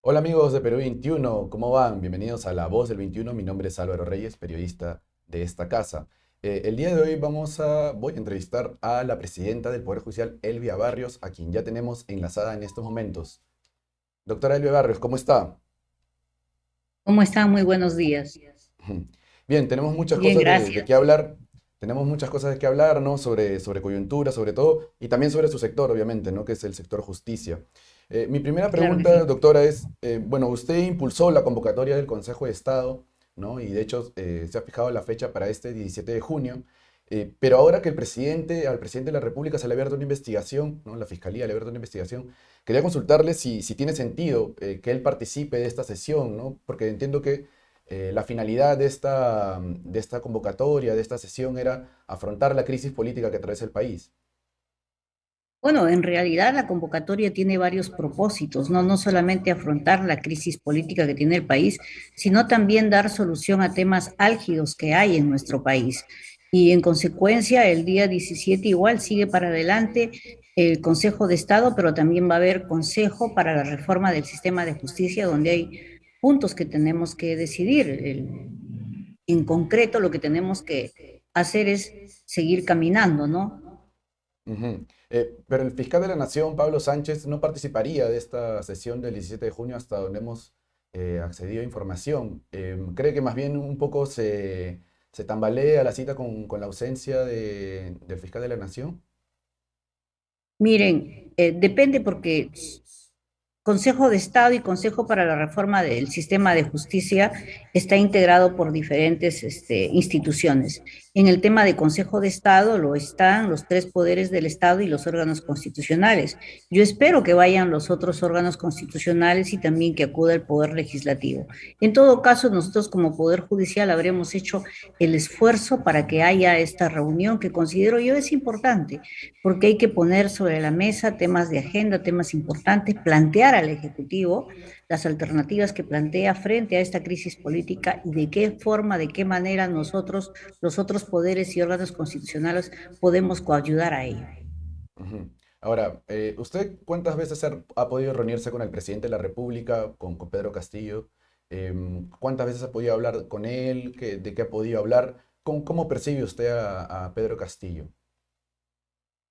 Hola amigos de Perú 21, ¿cómo van? Bienvenidos a La Voz del 21. Mi nombre es Álvaro Reyes, periodista de esta casa. El día de hoy voy a entrevistar a la presidenta del Poder Judicial, Elvia Barrios, a quien ya tenemos enlazada en estos momentos. Doctora Elvia Barrios, ¿cómo está? ¿Cómo están? Muy buenos días. Bien, tenemos muchas Bien, cosas de qué gracias. hablar. Tenemos muchas cosas de qué hablar, ¿no? Sobre coyuntura, sobre todo, y también sobre su sector, obviamente, ¿no? Que es el sector justicia. Mi primera Claro que pregunta, sí. doctora, es, bueno, usted impulsó la convocatoria del Consejo de Estado, ¿no? Y de hecho se ha fijado la fecha para este 17 de junio. Pero ahora que al presidente de la República se le ha abierto una investigación, ¿no? La Fiscalía le ha abierto una investigación, quería consultarle si tiene sentido que él participe de esta sesión, ¿no? Porque entiendo que la finalidad de esta convocatoria, de esta sesión, era afrontar la crisis política que atraviesa el país. Bueno, en realidad la convocatoria tiene varios propósitos, ¿no? No solamente afrontar la crisis política que tiene el país, sino también dar solución a temas álgidos que hay en nuestro país. Y en consecuencia, el día 17 igual sigue para adelante el Consejo de Estado, pero también va a haber Consejo para la reforma del sistema de justicia, donde hay puntos que tenemos que decidir. En concreto, lo que tenemos que hacer es seguir caminando, ¿no? Ujú. Pero el fiscal de la Nación, Pablo Sánchez, no participaría de esta sesión del 17 de junio hasta donde hemos accedido a información. ¿Cree que más bien un poco se tambalea la cita con la ausencia del fiscal de la Nación? Miren, depende porque Consejo de Estado y Consejo para la Reforma del Sistema de Justicia está integrado por diferentes instituciones. En el tema de Consejo de Estado lo están los tres poderes del Estado y los órganos constitucionales. Yo espero que vayan los otros órganos constitucionales y también que acuda el Poder Legislativo. En todo caso, nosotros como Poder Judicial habremos hecho el esfuerzo para que haya esta reunión que considero yo es importante porque hay que poner sobre la mesa temas de agenda, temas importantes, plantear al Ejecutivo las alternativas que plantea frente a esta crisis política y de qué forma, de qué manera nosotros, los otros poderes y órganos constitucionales, podemos coayudar a ello. Ujú. Ahora, ¿usted cuántas veces ha podido reunirse con el presidente de la República, con Pedro Castillo? ¿Cuántas veces ha podido hablar con él? ¿De qué ha podido hablar? ¿Cómo percibe usted a Pedro Castillo?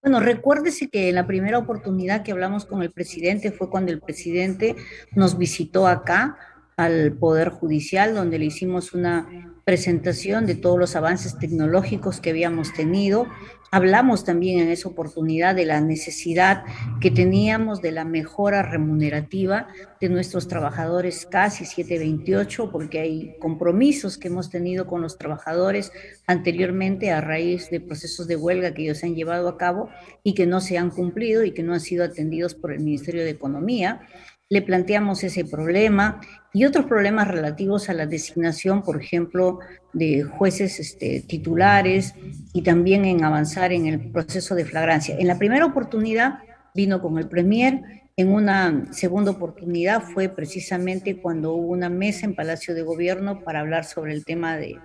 Bueno, recuérdese que en la primera oportunidad que hablamos con el presidente fue cuando el presidente nos visitó acá al Poder Judicial, donde le hicimos una presentación de todos los avances tecnológicos que habíamos tenido. Hablamos también en esa oportunidad de la necesidad que teníamos de la mejora remunerativa de nuestros trabajadores casi 728, porque hay compromisos que hemos tenido con los trabajadores anteriormente a raíz de procesos de huelga que ellos han llevado a cabo y que no se han cumplido y que no han sido atendidos por el Ministerio de Economía. Le planteamos ese problema y otros problemas relativos a la designación, por ejemplo, de jueces titulares y también en avanzar en el proceso de flagrancia. En la primera oportunidad vino con el Premier. En una segunda oportunidad fue precisamente cuando hubo una mesa en Palacio de Gobierno para hablar sobre el tema de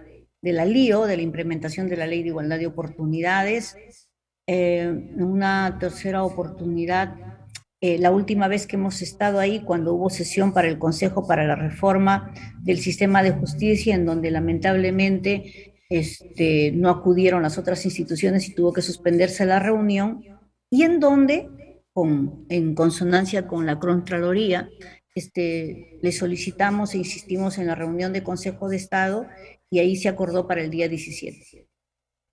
la LIO, de la implementación de la Ley de Igualdad de Oportunidades. Una tercera oportunidad, la última vez que hemos estado ahí, cuando hubo sesión para el Consejo para la Reforma del Sistema de Justicia, en donde lamentablemente no acudieron las otras instituciones y tuvo que suspenderse la reunión, y en donde, en consonancia con la Contraloría, le solicitamos e insistimos en la reunión de Consejo de Estado y ahí se acordó para el día 17.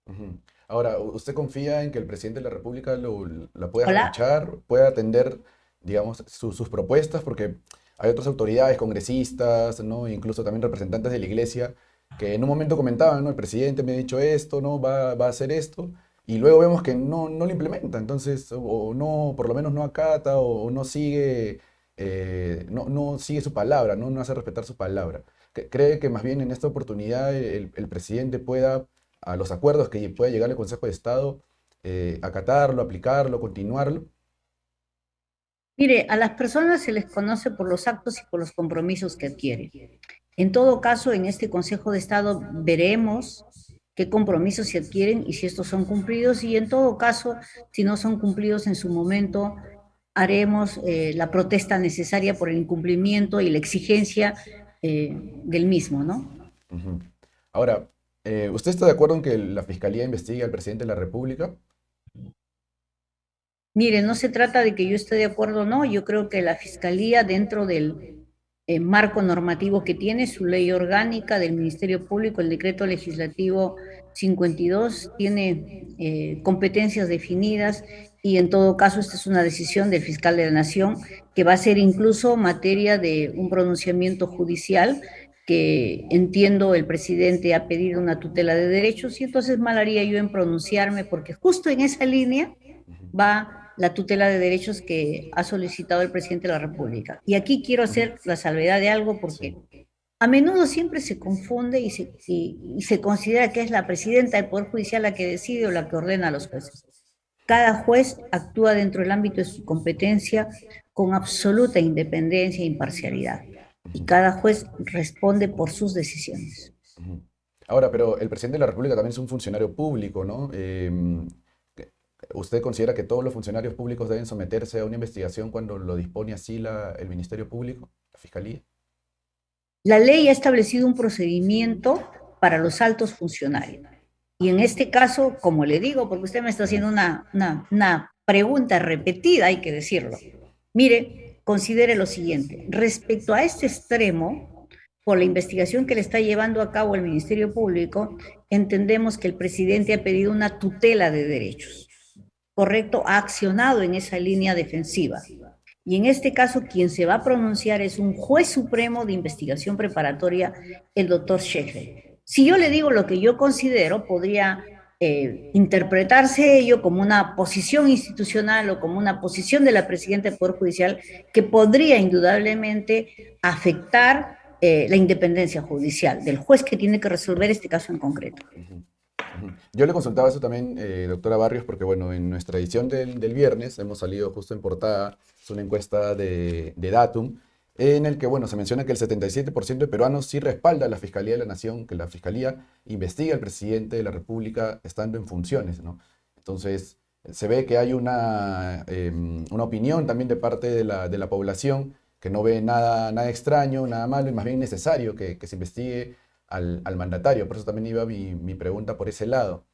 Ujú. Ahora, ¿usted confía en que el presidente de la República la pueda Hola. escuchar, pueda atender, digamos, sus propuestas? Porque hay otras autoridades, congresistas, ¿no? Incluso también representantes de la iglesia, que en un momento comentaban, ¿no? El presidente me ha dicho esto, ¿no? Va a hacer esto, y luego vemos que no lo implementa, entonces, o no, por lo menos no acata, o no sigue, no sigue su palabra, ¿no? No hace respetar su palabra. ¿Cree que más bien en esta oportunidad el presidente pueda a los acuerdos que pueda llegar el Consejo de Estado, acatarlo, aplicarlo, continuarlo? Mire, a las personas se les conoce por los actos y por los compromisos que adquieren. En todo caso, en este Consejo de Estado veremos qué compromisos se adquieren y si estos son cumplidos y en todo caso, si no son cumplidos en su momento, haremos la protesta necesaria por el incumplimiento y la exigencia del mismo, ¿no? Ujú. Ahora, ¿usted está de acuerdo en que la Fiscalía investigue al presidente de la República? Mire, no se trata de que yo esté de acuerdo o no, yo creo que la Fiscalía, dentro del marco normativo que tiene, su ley orgánica del Ministerio Público, el decreto legislativo 52, tiene competencias definidas y en todo caso esta es una decisión del fiscal de la Nación que va a ser incluso materia de un pronunciamiento judicial que entiendo el presidente ha pedido una tutela de derechos y entonces mal haría yo en pronunciarme porque justo en esa línea Ujú, va la tutela de derechos que ha solicitado el presidente de la República. Y aquí quiero ujú. hacer la salvedad de algo Sí. porque a menudo siempre se confunde y se considera que es la presidenta del Poder Judicial la que decide o la que ordena a los jueces. Cada juez actúa dentro del ámbito de su competencia con absoluta independencia e imparcialidad. Y Ujú, cada juez responde por sus decisiones. ujú. Ahora, pero el presidente de la República también es un funcionario público, ¿no? ¿Qué- ¿Usted considera que todos los funcionarios públicos deben someterse a una investigación cuando lo dispone así el Ministerio Público, la Fiscalía? La ley ha establecido un procedimiento para los altos funcionarios. Y en este caso, como le digo, porque usted me está Ujú, haciendo una pregunta repetida, hay que decirlo. Mire, considere lo siguiente. Respecto a este extremo, por la investigación que le está llevando a cabo el Ministerio Público, entendemos que el presidente ha pedido una tutela de derechos. Correcto, ha accionado en esa línea defensiva. Y en este caso, quien se va a pronunciar es un juez supremo de investigación preparatoria, el doctor Sheffield. Si yo le digo lo que yo considero, podría interpretarse ello como una posición institucional o como una posición de la presidenta del Poder Judicial que podría indudablemente afectar la independencia judicial del juez que tiene que resolver este caso en concreto. ujú, ujú. Yo le consultaba eso también, doctora Barrios, porque bueno, en nuestra edición del viernes hemos salido justo en portada, es una encuesta de Datum, en el que bueno, se menciona que el 77% de peruanos sí respalda a la Fiscalía de la Nación, que la Fiscalía investiga al presidente de la República estando en funciones, ¿no? Entonces, se ve que hay una opinión también de parte de la población que no ve nada extraño, nada malo, y más bien necesario que se investigue al mandatario. Por eso también iba mi pregunta por ese lado.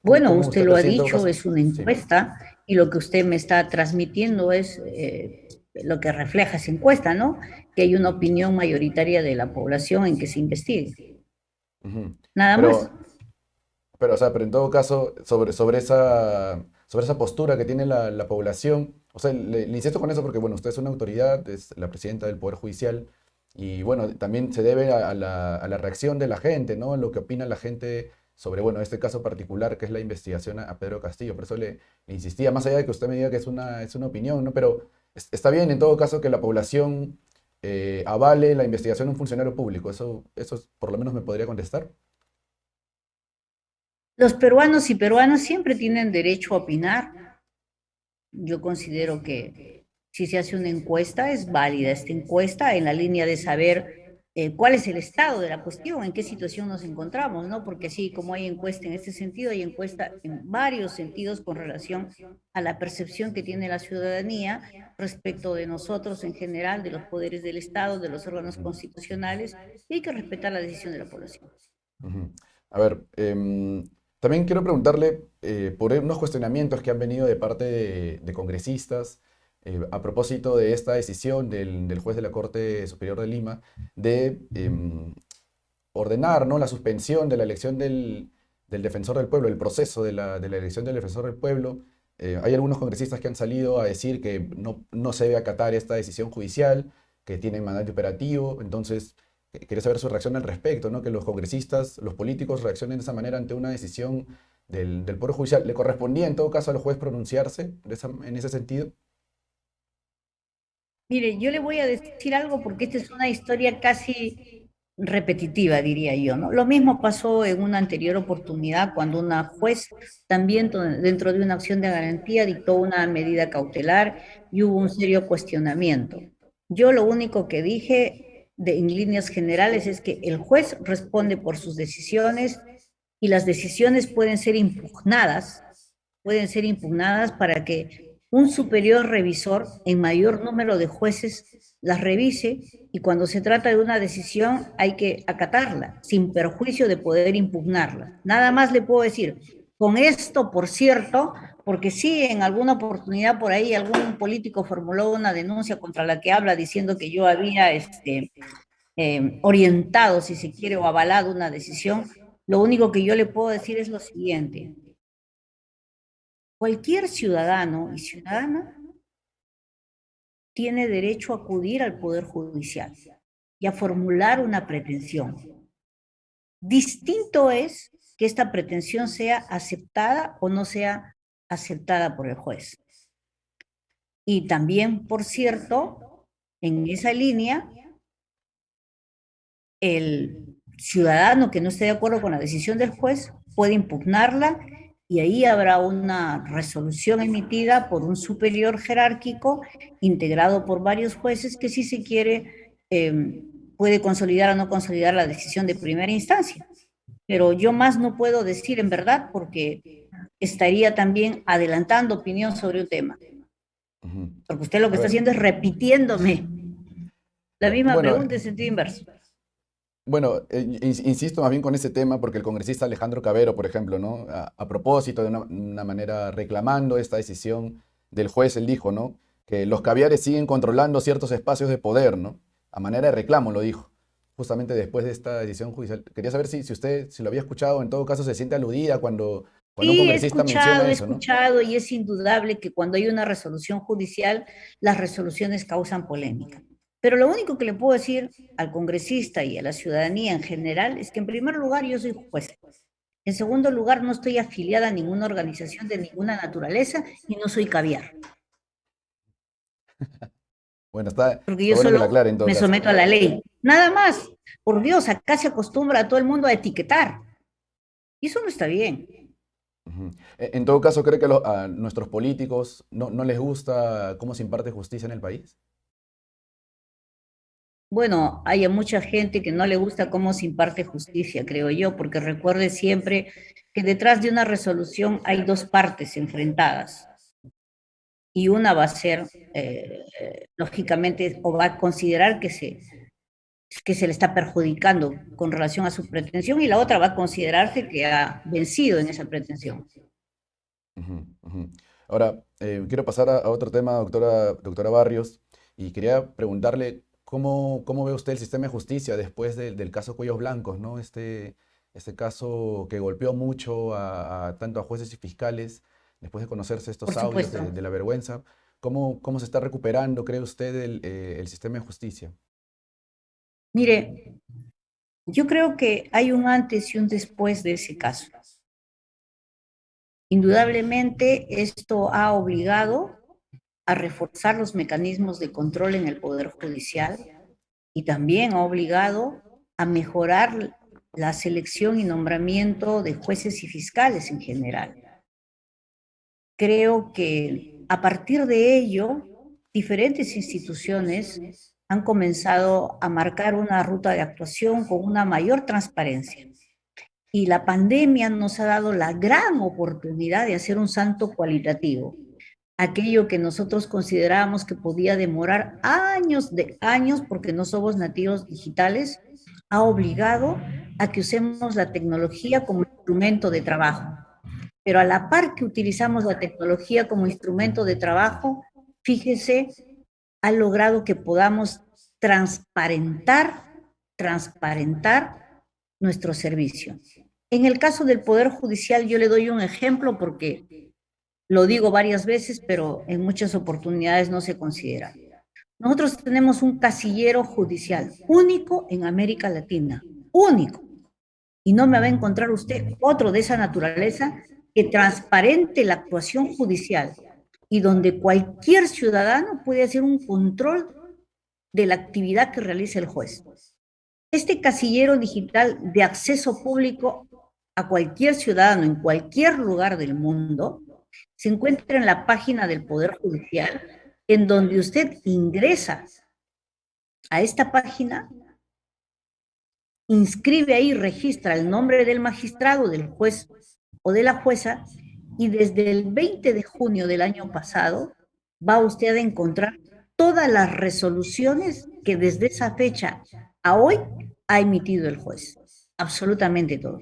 Bueno, ¿Cómo usted usted lo ha percibe en todo dicho, caso? es una Sí. encuesta y lo que usted me está transmitiendo es lo que refleja esa encuesta, ¿no? Que hay una opinión mayoritaria de la población en que se investigue. Ujú. Nada más. Pero, o sea, pero en todo caso, sobre esa postura que tiene la población, o sea, le insisto con eso porque, bueno, usted es una autoridad, es la presidenta del Poder Judicial, y bueno, también se debe a la reacción de la gente, ¿no? Lo que opina la gente sobre, bueno, este caso particular que es la investigación a Pedro Castillo. Por eso le insistía, más allá de que usted me diga que es una opinión, ¿no? Pero está bien en todo caso que la población avale la investigación de un funcionario público. Eso por lo menos me podría contestar. Los peruanos y peruanas siempre tienen derecho a opinar. Yo considero que si se hace una encuesta, es válida esta encuesta en la línea de saber cuál es el estado de la cuestión, en qué situación nos encontramos, ¿no? Porque así como hay encuesta en este sentido, hay encuesta en varios sentidos con relación a la percepción que tiene la ciudadanía respecto de nosotros en general, de los poderes del Estado, de los órganos Ujú. constitucionales, y hay que respetar la decisión de la población. Ujú. A ver, también quiero preguntarle por unos cuestionamientos que han venido de parte de congresistas a propósito de esta decisión del juez de la Corte Superior de Lima de ordenar, ¿no?, la suspensión de la elección del defensor del pueblo, el proceso de la elección del defensor del pueblo. Hay algunos congresistas que han salido a decir que no se debe acatar esta decisión judicial, que tienen mandato operativo. Entonces, quería saber su reacción al respecto, ¿no? Que los congresistas, los políticos reaccionen de esa manera ante una decisión del Poder Judicial. ¿Le correspondía en todo caso al juez pronunciarse en ese sentido? Mire, yo le voy a decir algo porque esta es una historia casi repetitiva, diría yo, ¿no? Lo mismo pasó en una anterior oportunidad cuando una juez también dentro de una acción de garantía dictó una medida cautelar y hubo un serio cuestionamiento. Yo lo único que dije en líneas generales es que el juez responde por sus decisiones y las decisiones pueden ser impugnadas para que un superior revisor en mayor número de jueces las revise y cuando se trata de una decisión hay que acatarla sin perjuicio de poder impugnarla. Nada más le puedo decir. Con esto, por cierto, porque sí, en alguna oportunidad por ahí algún político formuló una denuncia contra la que habla diciendo que yo había orientado, si se quiere, o avalado una decisión. Lo único que yo le puedo decir es lo siguiente. Cualquier ciudadano y ciudadana tiene derecho a acudir al Poder Judicial y a formular una pretensión. Distinto es que esta pretensión sea aceptada o no sea aceptada por el juez. Y también, por cierto, en esa línea, el ciudadano que no esté de acuerdo con la decisión del juez puede impugnarla y ahí habrá una resolución emitida por un superior jerárquico integrado por varios jueces que si se quiere puede consolidar o no consolidar la decisión de primera instancia. Pero yo más no puedo decir en verdad porque estaría también adelantando opinión sobre un tema. Porque usted lo que A está ver, haciendo es repitiéndome la misma bueno, pregunta en sentido inverso. bueno, insisto más bien con ese tema porque el congresista Alejandro Cabero, por ejemplo, ¿no? A propósito de una manera reclamando esta decisión del juez, él dijo, ¿no? Que los caviares siguen controlando ciertos espacios de poder, ¿no? A manera de reclamo lo dijo, justamente después de esta decisión judicial. Quería saber si usted, si lo había escuchado, en todo caso se siente aludida cuando un Sí, congresista menciona he eso, ¿no? escuchado y es indudable que cuando hay una resolución judicial, las resoluciones causan polémica. Pero lo único que le puedo decir al congresista y a la ciudadanía en general es que en primer lugar yo soy juez. En segundo lugar, no estoy afiliada a ninguna organización de ninguna naturaleza y no soy caviar, Bueno, está porque yo bueno que la solo aclare en todo me caso. someto a la ley. Nada más. Por Dios, acá se acostumbra a todo el mundo a etiquetar. Y eso no está bien. Ujú. En todo caso, ¿cree que a nuestros políticos no les gusta cómo se imparte justicia en el país? Bueno, hay a mucha gente que no le gusta cómo se imparte justicia, creo yo, porque recuerde siempre que detrás de una resolución hay dos partes enfrentadas y una va a ser, lógicamente, o va a considerar que se le está perjudicando con relación a su pretensión y la otra va a considerarse que ha vencido en esa pretensión. Ujú, ujú. Ahora, quiero pasar a otro tema, doctora Barrios, y quería preguntarle cómo ve usted el sistema de justicia después del caso Cuellos Blancos, ¿no? Este caso que golpeó mucho tanto a jueces y fiscales después de conocerse Por estos audios supuesto. de la vergüenza. ¿Cómo se está recuperando, cree usted, el sistema de justicia? Mire, yo creo que hay un antes y un después de ese caso. Indudablemente, esto ha obligado a reforzar los mecanismos de control en el Poder Judicial y también ha obligado a mejorar la selección y nombramiento de jueces y fiscales en general. Creo que a partir de ello, diferentes instituciones han comenzado a marcar una ruta de actuación con una mayor transparencia. Y la pandemia nos ha dado la gran oportunidad de hacer un salto cualitativo. Aquello que nosotros considerábamos que podía demorar años de años porque no somos nativos digitales, ha obligado a que usemos la tecnología como instrumento de trabajo. Pero a la par que utilizamos la tecnología como instrumento de trabajo, fíjese, ha logrado que podamos transparentar, transparentar nuestro servicio. En el caso del Poder Judicial, yo le doy un ejemplo porque lo digo varias veces, pero en muchas oportunidades no se considera. Nosotros tenemos un casillero judicial único en América Latina, único. Y no me va a encontrar usted otro de esa naturaleza que transparente la actuación judicial y donde cualquier ciudadano puede hacer un control de la actividad que realiza el juez. Este casillero digital de acceso público a cualquier ciudadano en cualquier lugar del mundo se encuentra en la página del Poder Judicial, en donde usted ingresa a esta página, inscribe ahí, registra el nombre del magistrado, del juez o de la jueza, y desde el 20 de junio del año pasado va usted a encontrar todas las resoluciones que desde esa fecha a hoy ha emitido el juez. Absolutamente todo.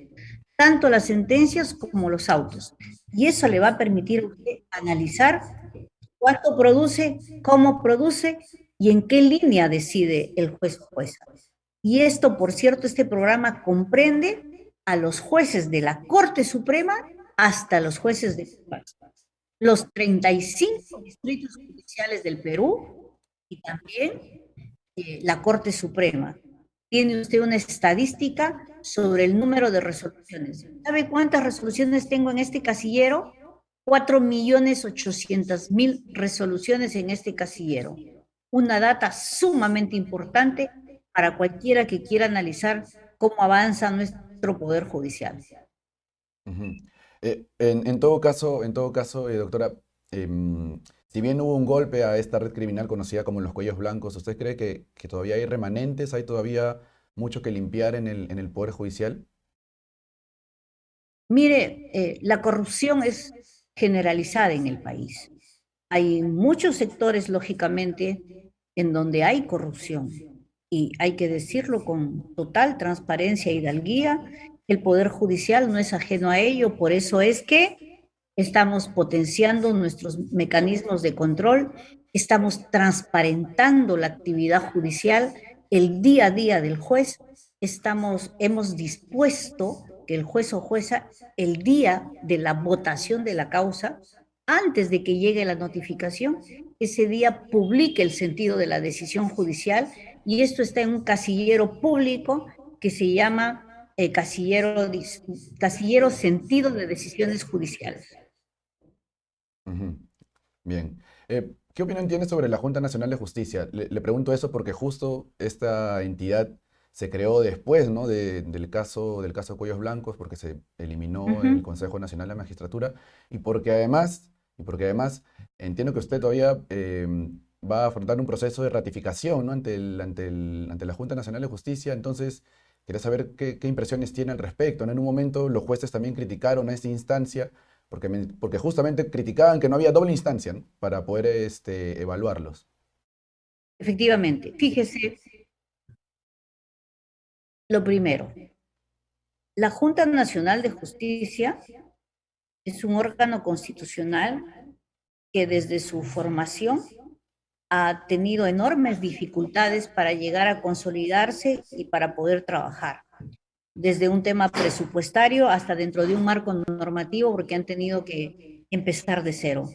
Tanto las sentencias como los autos. Y eso le va a permitir a usted analizar cuánto produce, cómo produce y en qué línea decide el juez o jueza. Y esto, por cierto, este programa comprende a los jueces de la Corte Suprema hasta los jueces de paz, los 35 distritos judiciales del Perú y también la Corte Suprema. Tiene usted una estadística sobre el número de resoluciones. ¿Sabe cuántas resoluciones tengo en este casillero? 4.800.000 resoluciones en este casillero. Una data sumamente importante para cualquiera que quiera analizar cómo avanza nuestro Poder Judicial. Ujú. En todo caso, doctora, si bien hubo un golpe a esta red criminal conocida como los cuellos blancos, ¿usted cree que todavía hay remanentes, hay todavía mucho que limpiar en el Poder Judicial? Mire, la corrupción es generalizada en el país. Hay muchos sectores, lógicamente, en donde hay corrupción. Y hay que decirlo con total transparencia y hidalguía, el Poder Judicial no es ajeno a ello, por eso es que estamos potenciando nuestros mecanismos de control, estamos transparentando la actividad judicial, el día a día del juez, hemos dispuesto que el juez o jueza, el día de la votación de la causa, antes de que llegue la notificación, ese día publique el sentido de la decisión judicial y esto está en un casillero público que se llama casillero sentido de decisiones judiciales. Ujú. Bien. ¿Qué opinión tiene sobre la Junta Nacional de Justicia? Le pregunto eso porque justo esta entidad se creó después, ¿no? Del caso Cuellos Blancos, porque se eliminó el Ujú. Consejo Nacional de la Magistratura y porque además entiendo que usted todavía va a afrontar un proceso de ratificación, ¿no? Ante la Junta Nacional de Justicia. Entonces, quería saber qué impresiones tiene al respecto, ¿no? En un momento los jueces también criticaron a esta instancia porque justamente criticaban que no había doble instancia, ¿no? Para poder evaluarlos. Efectivamente, fíjese, lo primero, la Junta Nacional de Justicia es un órgano constitucional que desde su formación ha tenido enormes dificultades para llegar a consolidarse y para poder trabajar, desde un tema presupuestario hasta dentro de un marco normativo, porque han tenido que empezar de cero.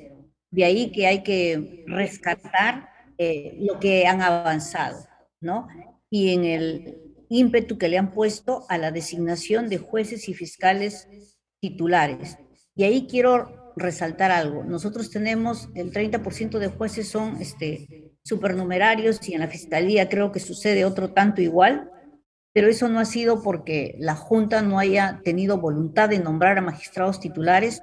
De ahí que hay que rescatar lo que han avanzado, ¿no? Y en el ímpetu que le han puesto a la designación de jueces y fiscales titulares. Y ahí quiero resaltar algo. Nosotros tenemos el 30% de jueces son supernumerarios y en la fiscalía creo que sucede otro tanto igual, pero eso no ha sido porque la Junta no haya tenido voluntad de nombrar a magistrados titulares,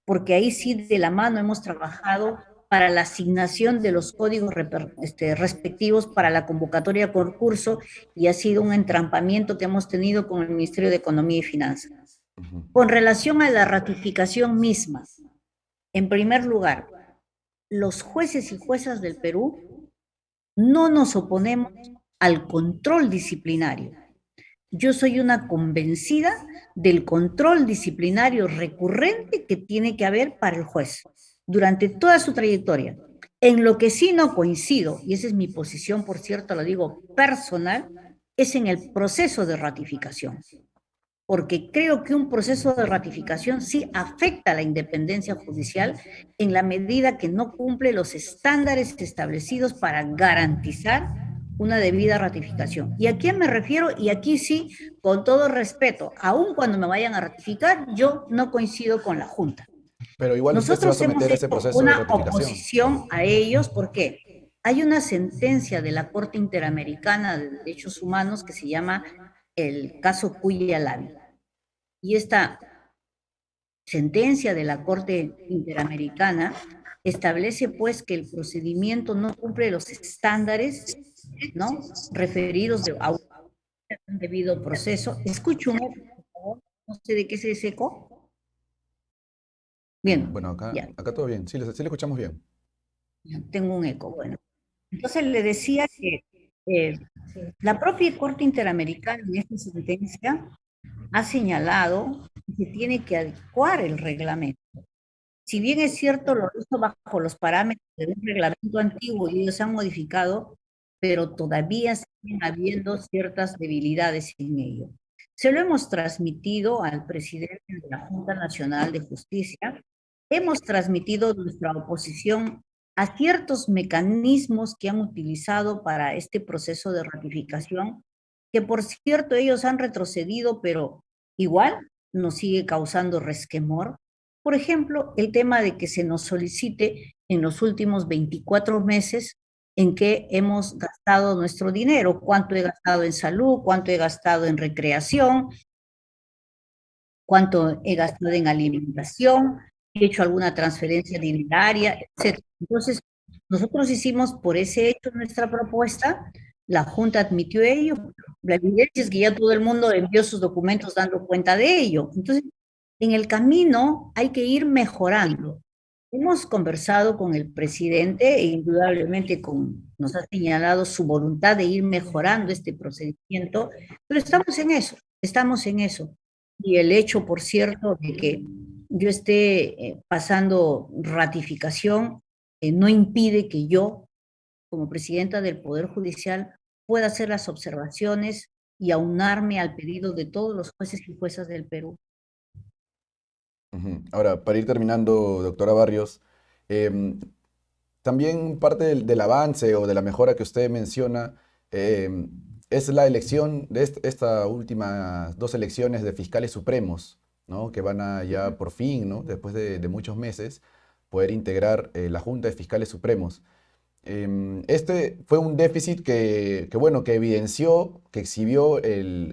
porque ahí sí de la mano hemos trabajado para la asignación de los códigos respectivos para la convocatoria a concurso y ha sido un entrampamiento que hemos tenido con el Ministerio de Economía y Finanzas. Ujú. Con relación a la ratificación misma, en primer lugar, los jueces y juezas del Perú no nos oponemos al control disciplinario. Yo soy una convencida del control disciplinario recurrente que tiene que haber para el juez durante toda su trayectoria. En lo que sí no coincido, y esa es mi posición, por cierto, lo digo personal, es en el proceso de ratificación, porque creo que un proceso de ratificación sí afecta a la independencia judicial en la medida que no cumple los estándares establecidos para garantizar una debida ratificación. ¿Y a quién me refiero? Y aquí sí, con todo respeto, aun cuando me vayan a ratificar, yo no coincido con la Junta. Pero igual usted se va a Nosotros hemos someter a ese hecho proceso de una ratificación. oposición a ellos porque hay una sentencia de la Corte Interamericana de Derechos Humanos que se llama el caso Cuya Lavi. Y esta sentencia de la Corte Interamericana establece pues que el procedimiento no cumple los estándares, ¿no? Referidos a un debido proceso. Escucho un eco, por favor. No sé de qué se secó. Bien, Bueno, ya. acá todo bien. Sí, le escuchamos bien. Tengo un eco, bueno. Entonces le decía que eh, la propia Corte Interamericana en esta sentencia ha señalado que se tiene que adecuar el reglamento. Si bien es cierto, lo hizo bajo los parámetros de un reglamento antiguo y ellos se han modificado, pero todavía siguen habiendo ciertas debilidades en ello. Se lo hemos transmitido al presidente de la Junta Nacional de Justicia, hemos transmitido nuestra oposición a ciertos mecanismos que han utilizado para este proceso de ratificación, que por cierto ellos han retrocedido, pero igual nos sigue causando resquemor. Por ejemplo, el tema de que se nos solicite en los últimos 24 meses en qué hemos gastado nuestro dinero, cuánto he gastado en salud, cuánto he gastado en recreación, cuánto he gastado en alimentación, he hecho alguna transferencia dineraria, etc. Entonces, nosotros hicimos por ese hecho nuestra propuesta, la Junta admitió ello, la evidencia es que ya todo el mundo envió sus documentos dando cuenta de ello. Entonces, en el camino hay que ir mejorando. Hemos conversado con el presidente e indudablemente nos ha señalado su voluntad de ir mejorando este procedimiento, pero estamos en eso, estamos en eso. Y el hecho, por cierto, de que yo esté pasando ratificación no impide que yo, como presidenta del Poder Judicial, pueda hacer las observaciones y aunarme al pedido de todos los jueces y juezas del Perú. Ujú. Ahora, para ir terminando, doctora Barrios, em, también parte del avance o de la mejora que usted menciona es la elección de estas últimas dos elecciones de fiscales supremos, ¿no? Que van a ya por fin, ¿no? Después de muchos meses, poder integrar la Junta de Fiscales Supremos. Este fue un déficit bueno, que evidenció, que exhibió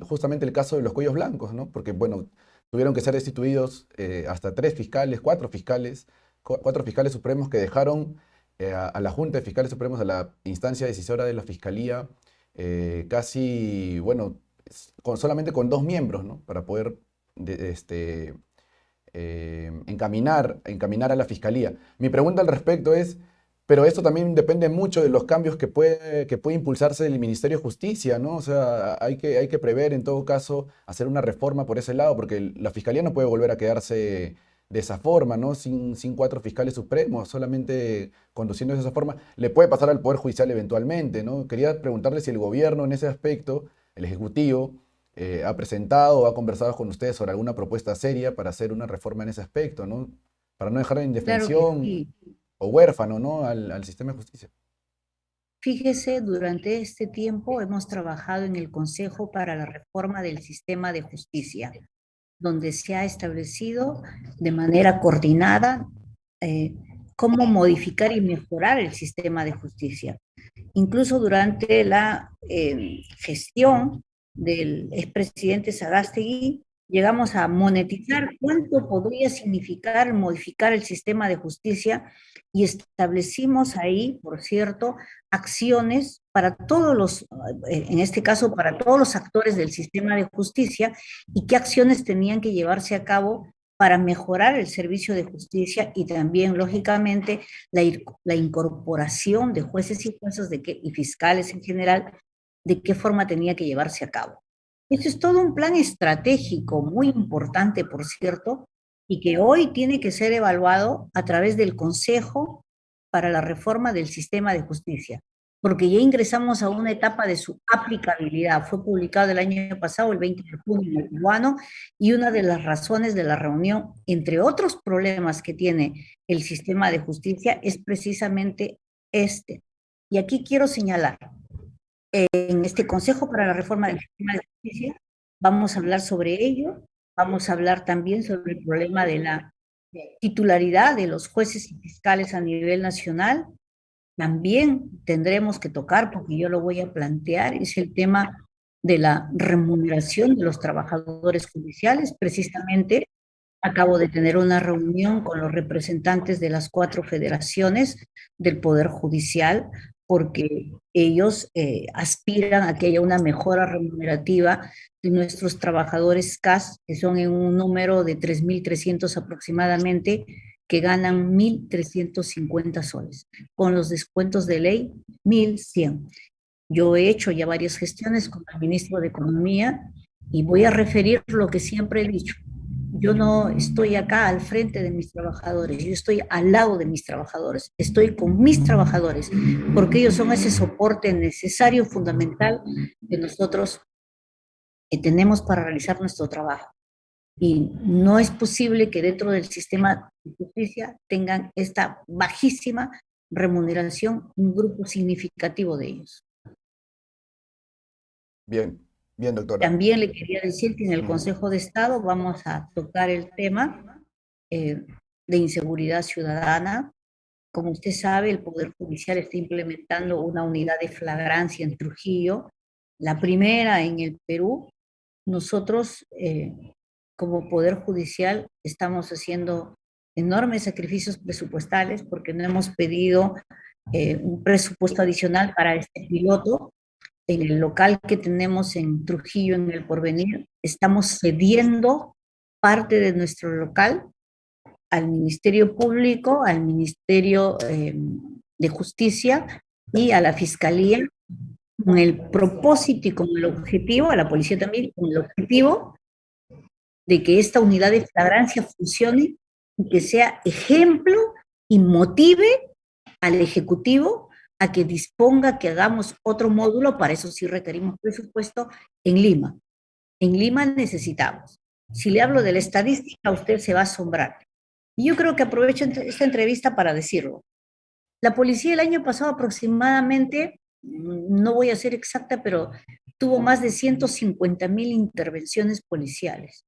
justamente el caso de los cuellos blancos, ¿no? Porque, bueno, tuvieron que ser destituidos hasta tres fiscales, cuatro fiscales supremos que dejaron a la Junta de Fiscales Supremos, a la instancia decisora de la Fiscalía, casi, bueno, solamente con dos miembros, ¿no? Para poder encaminar a la Fiscalía. Mi pregunta al respecto es, pero esto también depende mucho de los cambios que puede impulsarse el Ministerio de Justicia, ¿no? O sea, hay que prever en todo caso hacer una reforma por ese lado, porque la Fiscalía no puede volver a quedarse de esa forma, ¿no? Sin cuatro fiscales supremos, solamente conduciendo de esa forma. Le puede pasar al Poder Judicial eventualmente, ¿no? Quería preguntarle si el gobierno en ese aspecto, el Ejecutivo, ha presentado o ha conversado con ustedes sobre alguna propuesta seria para hacer una reforma en ese aspecto, ¿no? Para no dejar en Claro que indefensión sí. o huérfano, ¿no? al sistema de justicia. Fíjese, durante este tiempo hemos trabajado en el Consejo para la Reforma del Sistema de Justicia, donde se ha establecido de manera coordinada eh, cómo modificar y mejorar el sistema de justicia. Incluso durante la gestión del expresidente Sagasti, llegamos a monetizar cuánto podría significar modificar el sistema de justicia y establecimos ahí, por cierto, acciones para todos en este caso, para todos los actores del sistema de justicia y qué acciones tenían que llevarse a cabo para mejorar el servicio de justicia y también, lógicamente, la incorporación de jueces y juezas y fiscales en general, de qué forma tenía que llevarse a cabo. Esto es todo un plan estratégico muy importante, por cierto, y que hoy tiene que ser evaluado a través del Consejo para la Reforma del Sistema de Justicia, porque ya ingresamos a una etapa de su aplicabilidad. Fue publicado el año pasado, el 20 de junio, en el peruano, y una de las razones de la reunión, entre otros problemas que tiene el sistema de justicia, es precisamente este. Y aquí quiero señalar, en este Consejo para la Reforma del Sistema de Justicia, vamos a hablar sobre ello, vamos a hablar también sobre el problema de la titularidad de los jueces y fiscales a nivel nacional. También tendremos que tocar, porque yo lo voy a plantear, es el tema de la remuneración de los trabajadores judiciales. Precisamente acabo de tener una reunión con los representantes de las cuatro federaciones del Poder Judicial, porque ellos aspiran a que haya una mejora remunerativa de nuestros trabajadores CAS, que son en un número de 3.300 aproximadamente, que ganan 1.350 soles. Con los descuentos de ley, 1.100. Yo he hecho ya varias gestiones con el ministro de Economía y voy a referir lo que siempre he dicho. Yo no estoy acá al frente de mis trabajadores, yo estoy al lado de mis trabajadores, estoy con mis trabajadores, porque ellos son ese soporte necesario, fundamental, que nosotros tenemos para realizar nuestro trabajo. Y no es posible que dentro del sistema de justicia tengan esta bajísima remuneración un grupo significativo de ellos. Bien, bien, doctora. También le quería decir que en el Ujú. Consejo de Estado vamos a tocar el tema eh, de inseguridad ciudadana. Como usted sabe, el Poder Judicial está implementando una unidad de flagrancia en Trujillo, la primera en el Perú. Nosotros, como Poder Judicial, estamos haciendo enormes sacrificios presupuestales porque no hemos pedido un presupuesto adicional para este piloto. En el local que tenemos en Trujillo, en el Porvenir, estamos cediendo parte de nuestro local al Ministerio Público, al Ministerio de Justicia y a la Fiscalía con el propósito y con el objetivo, a la policía también, con el objetivo de que esta unidad de flagrancia funcione y que sea ejemplo y motive al Ejecutivo a que disponga que hagamos otro módulo, para eso sí requerimos presupuesto, en Lima. En Lima necesitamos. Si le hablo de la estadística, usted se va a asombrar. Y yo creo que aprovecho esta entrevista para decirlo. La policía el año pasado aproximadamente, no voy a ser exacta, pero tuvo más de 150.000 intervenciones policiales.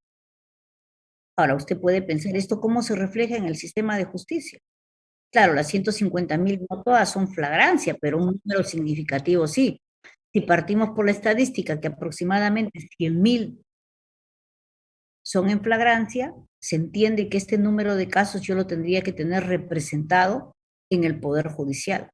Ahora, usted puede pensar, ¿esto cómo se refleja en el sistema de justicia? Claro, las 150.000 no todas son flagrancia, pero un número significativo sí. Si partimos por la estadística que aproximadamente 100.000 son en flagrancia, se entiende que este número de casos yo lo tendría que tener representado en el Poder Judicial.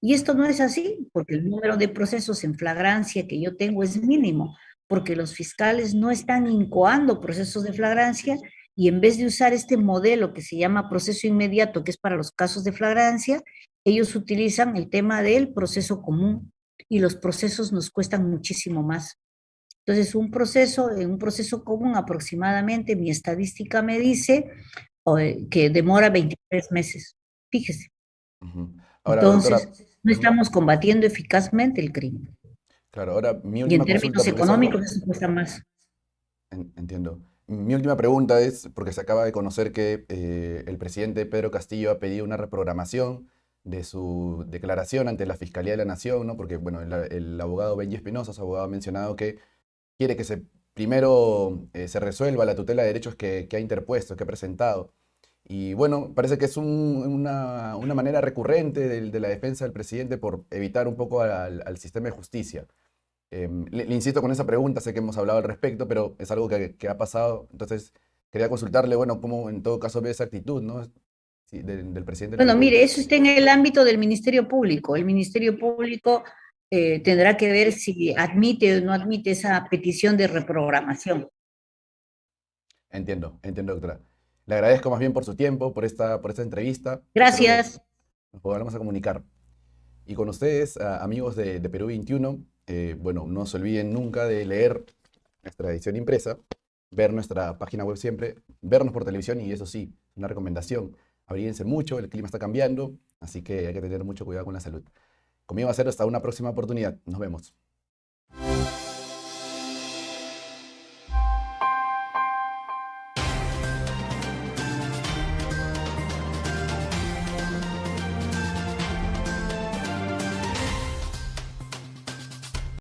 Y esto no es así, porque el número de procesos en flagrancia que yo tengo es mínimo, porque los fiscales no están incoando procesos de flagrancia y en vez de usar este modelo que se llama proceso inmediato, que es para los casos de flagrancia, ellos utilizan el tema del proceso común y los procesos nos cuestan muchísimo más. Entonces, en un proceso común aproximadamente, mi estadística me dice que demora 23 meses. Fíjese. Ujú. Ahora, doctora, Entonces, no ujú, estamos combatiendo eficazmente el crimen. claro, ahora mi Y en última consulta, términos porque es algo, económicos eso cuesta más. entiendo. Mi última pregunta es, porque se acaba de conocer que el presidente Pedro Castillo ha pedido una reprogramación de su declaración ante la Fiscalía de la Nación, ¿no? Porque, bueno, el abogado Benji Espinosa, su abogado, ha mencionado que quiere que primero se resuelva la tutela de derechos que ha interpuesto, que ha presentado. Y bueno, parece que es una manera recurrente de la defensa del presidente por evitar un poco al sistema de justicia. Le insisto con esa pregunta, sé que hemos hablado al respecto, pero es algo que ha pasado. Entonces, quería consultarle, bueno, cómo en todo caso ve esa actitud, ¿no? Sí, del presidente de la Bueno, mire, República. eso está en el ámbito del Ministerio Público. El Ministerio Público tendrá que ver si admite o no admite esa petición de reprogramación. Entiendo, entiendo, doctora. Le agradezco más bien por su tiempo, por esta entrevista. Espero Gracias. nos podamos a comunicar. Y con ustedes, amigos de Perú 21, bueno, no se olviden nunca de leer nuestra edición impresa, ver nuestra página web siempre, vernos por televisión y eso sí, una recomendación, abríguense mucho, el clima está cambiando, así que hay que tener mucho cuidado con la salud. Conmigo va a ser hasta una próxima oportunidad. Nos vemos.